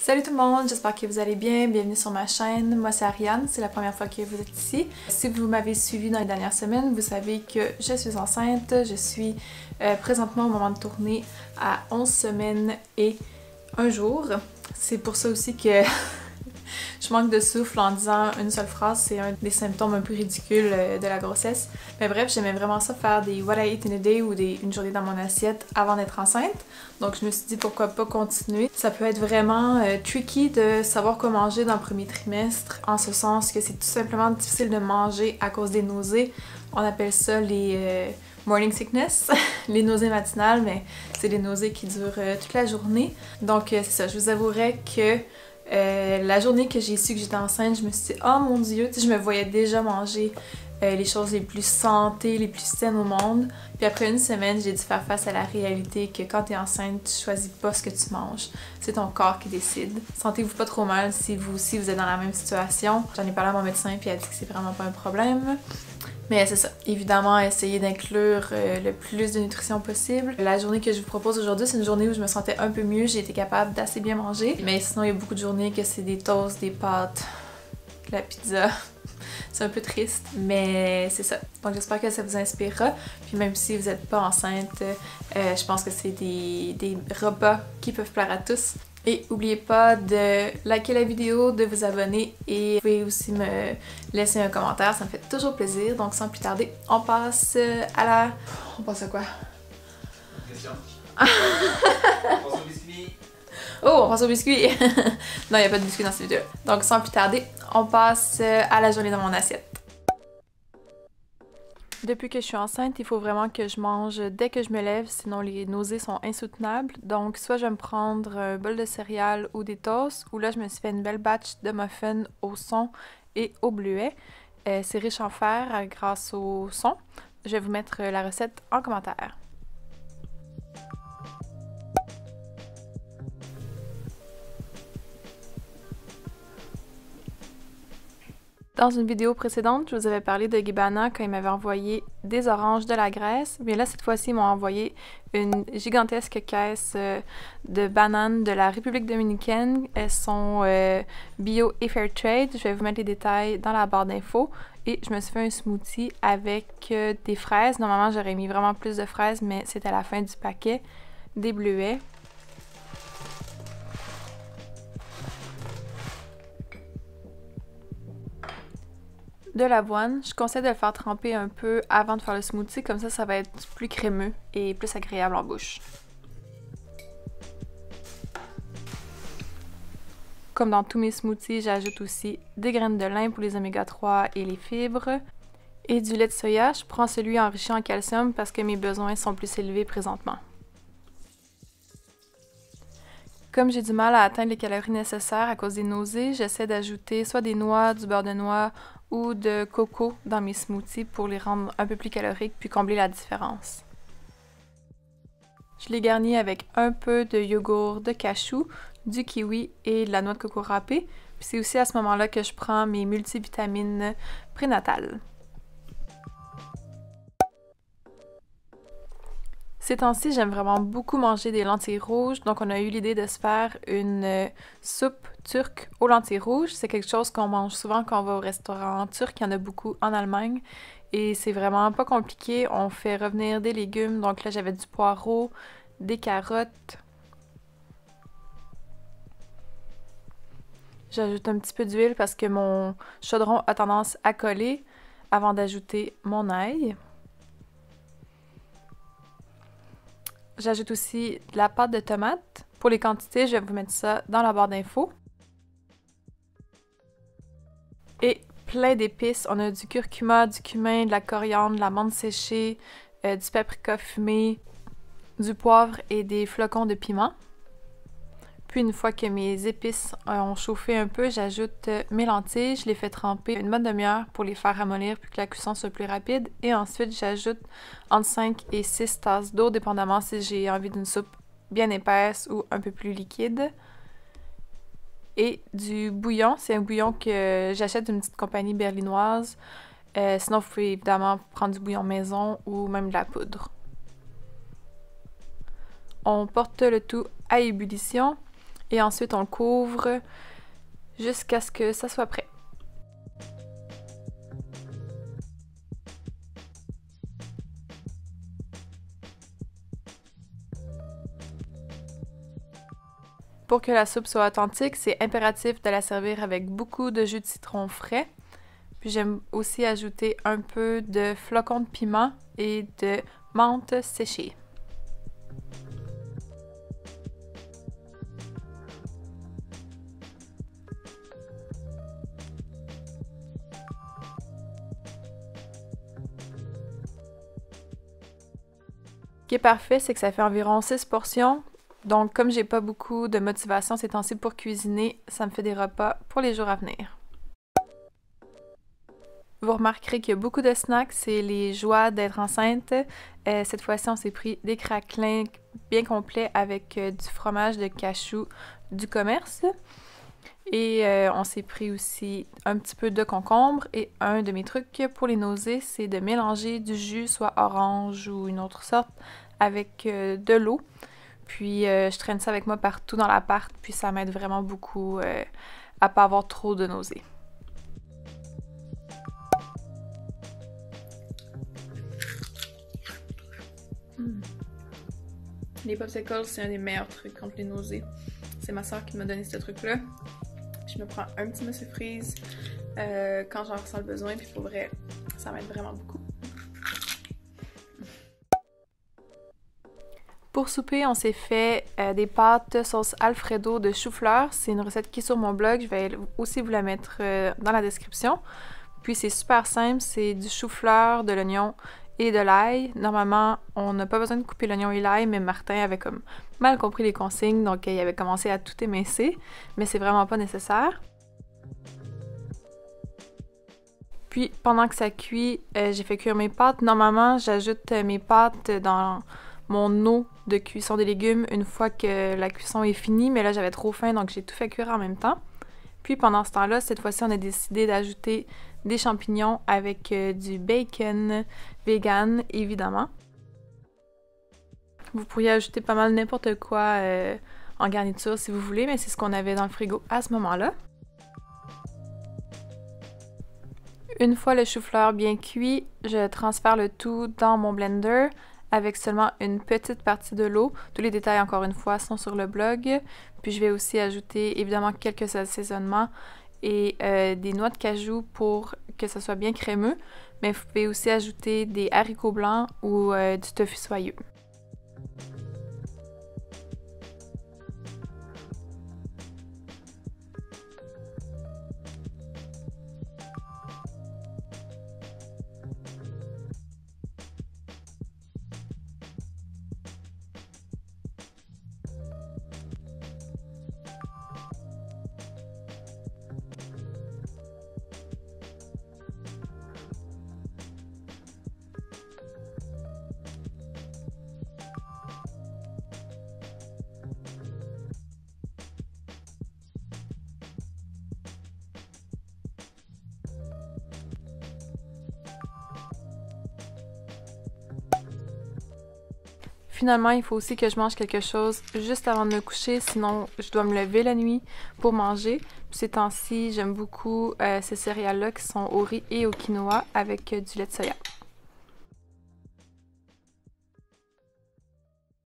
Salut tout le monde, j'espère que vous allez bien, bienvenue sur ma chaîne. Moi c'est Ariane, c'est la première fois que vous êtes ici. Si vous m'avez suivi dans les dernières semaines, vous savez que je suis enceinte. Je suis présentement au moment de tourner à 11 semaines et 1 jour. C'est pour ça aussi que je manque de souffle en disant une seule phrase, c'est un des symptômes un peu ridicules de la grossesse. Mais bref, j'aimais vraiment ça faire des What I Ate in a Day ou une journée dans mon assiette avant d'être enceinte. Donc je me suis dit pourquoi pas continuer. Ça peut être vraiment tricky de savoir quoi manger dans le premier trimestre, en ce sens que c'est tout simplement difficile de manger à cause des nausées. On appelle ça les morning sickness, les nausées matinales, mais c'est des nausées qui durent toute la journée. Donc c'est ça, je vous avouerai que la journée que j'ai su que j'étais enceinte, je me suis dit oh mon dieu, je me voyais déjà manger les choses les plus santé, les plus saines au monde. Puis après une semaine, j'ai dû faire face à la réalité que quand t'es enceinte, tu choisis pas ce que tu manges. C'est ton corps qui décide. Sentez-vous pas trop mal si vous aussi vous êtes dans la même situation. J'en ai parlé à mon médecin puis elle a dit que c'est vraiment pas un problème. Mais c'est ça, évidemment, essayez d'inclure le plus de nutrition possible. La journée que je vous propose aujourd'hui, c'est une journée où je me sentais un peu mieux, j'ai été capable d'assez bien manger. Mais sinon, il y a beaucoup de journées que c'est des toasts, des pâtes, de la pizza. C'est un peu triste, mais c'est ça. Donc j'espère que ça vous inspirera. Puis même si vous n'êtes pas enceinte, je pense que c'est des repas qui peuvent plaire à tous. Et n'oubliez pas de liker la vidéo, de vous abonner et vous pouvez aussi me laisser un commentaire, ça me fait toujours plaisir. Donc sans plus tarder, on passe à la... On passe à quoi? Question. On passe au biscuit. Oh, on passe au biscuit! Non, il n'y a pas de biscuit dans cette vidéo. Donc sans plus tarder, on passe à la journée dans mon assiette. Depuis que je suis enceinte, il faut vraiment que je mange dès que je me lève, sinon les nausées sont insoutenables. Donc soit je vais me prendre un bol de céréales ou des toasts, ou là je me suis fait une belle batch de muffins au son et au bleuet. C'est riche en fer grâce au son. Je vais vous mettre la recette en commentaire. Dans une vidéo précédente, je vous avais parlé de Guibana quand ils m'avaient envoyé des oranges de la Grèce. Mais là, cette fois-ci, ils m'ont envoyé une gigantesque caisse de bananes de la République dominicaine. Elles sont bio et fair trade. Je vais vous mettre les détails dans la barre d'infos. Et je me suis fait un smoothie avec des fraises. Normalement, j'aurais mis vraiment plus de fraises, mais c'était à la fin du paquet. Des bleuets. De l'avoine. Je conseille de le faire tremper un peu avant de faire le smoothie, comme ça va être plus crémeux et plus agréable en bouche. Comme dans tous mes smoothies, j'ajoute aussi des graines de lin pour les oméga 3 et les fibres. Et du lait de soya, je prends celui enrichi en calcium parce que mes besoins sont plus élevés présentement. Comme j'ai du mal à atteindre les calories nécessaires à cause des nausées, j'essaie d'ajouter soit des noix, du beurre de noix ou de coco dans mes smoothies pour les rendre un peu plus caloriques puis combler la différence. Je les garnis avec un peu de yogourt de cachou, du kiwi et de la noix de coco râpée. Puis c'est aussi à ce moment-là que je prends mes multivitamines prénatales. Ces temps-ci, j'aime vraiment beaucoup manger des lentilles rouges, donc on a eu l'idée de se faire une soupe turque aux lentilles rouges. C'est quelque chose qu'on mange souvent quand on va au restaurant turc, il y en a beaucoup en Allemagne. Et c'est vraiment pas compliqué, on fait revenir des légumes, donc là j'avais du poireau, des carottes. J'ajoute un petit peu d'huile parce que mon chaudron a tendance à coller avant d'ajouter mon ail. J'ajoute aussi de la pâte de tomate. Pour les quantités, je vais vous mettre ça dans la barre d'infos. Et plein d'épices. On a du curcuma, du cumin, de la coriandre, de la menthe séchée, du paprika fumé, du poivre et des flocons de piment. Puis une fois que mes épices ont chauffé un peu, j'ajoute mes lentilles. Je les fais tremper une bonne demi-heure pour les faire ramollir puis que la cuisson soit plus rapide. Et ensuite, j'ajoute entre 5 et 6 tasses d'eau, dépendamment si j'ai envie d'une soupe bien épaisse ou un peu plus liquide. Et du bouillon, c'est un bouillon que j'achète d'une petite compagnie berlinoise. Sinon, vous pouvez évidemment prendre du bouillon maison ou même de la poudre. On porte le tout à ébullition. Et ensuite, on le couvre jusqu'à ce que ça soit prêt. Pour que la soupe soit authentique, c'est impératif de la servir avec beaucoup de jus de citron frais. Puis j'aime aussi ajouter un peu de flocons de piment et de menthe séchée. Ce qui est parfait, c'est que ça fait environ 6 portions. Donc, comme j'ai pas beaucoup de motivation ces temps-ci pour cuisiner, ça me fait des repas pour les jours à venir. Vous remarquerez qu'il y a beaucoup de snacks, c'est les joies d'être enceinte. Cette fois-ci, on s'est pris des craquelins bien complets avec du fromage de cachou du commerce. Et on s'est pris aussi un petit peu de concombre. Et un de mes trucs pour les nausées, c'est de mélanger du jus, soit orange ou une autre sorte, avec de l'eau. Puis je traîne ça avec moi partout dans l'appart, puis ça m'aide vraiment beaucoup à pas avoir trop de nausées. Les popsicles, c'est un des meilleurs trucs contre les nausées. C'est ma soeur qui m'a donné ce truc-là. Je me prends un petit Monsieur Freeze quand j'en ressens le besoin, puis pour vrai, ça m'aide vraiment beaucoup. Pour souper, on s'est fait des pâtes sauce Alfredo de chou-fleur. C'est une recette qui est sur mon blog. Je vais aussi vous la mettre dans la description. Puis c'est super simple. C'est du chou-fleur, de l'oignon et de l'ail. Normalement, on n'a pas besoin de couper l'oignon et l'ail, mais Martin avait comme mal compris les consignes, donc il avait commencé à tout émincer. Mais c'est vraiment pas nécessaire. Puis pendant que ça cuit, j'ai fait cuire mes pâtes. Normalement, j'ajoute mes pâtes dans mon eau de cuisson des légumes une fois que la cuisson est finie, mais là j'avais trop faim donc j'ai tout fait cuire en même temps. Puis pendant ce temps-là, cette fois-ci on a décidé d'ajouter des champignons avec du bacon vegan évidemment. Vous pourriez ajouter pas mal n'importe quoi en garniture si vous voulez, mais c'est ce qu'on avait dans le frigo à ce moment-là. Une fois le chou-fleur bien cuit, je transfère le tout dans mon blender avec seulement une petite partie de l'eau. Tous les détails, encore une fois, sont sur le blog. Puis je vais aussi ajouter évidemment quelques assaisonnements et des noix de cajou pour que ça soit bien crémeux. Mais vous pouvez aussi ajouter des haricots blancs ou du tofu soyeux. Finalement, il faut aussi que je mange quelque chose juste avant de me coucher, sinon je dois me lever la nuit pour manger. Ces temps-ci, j'aime beaucoup ces céréales-là qui sont au riz et au quinoa avec du lait de soya.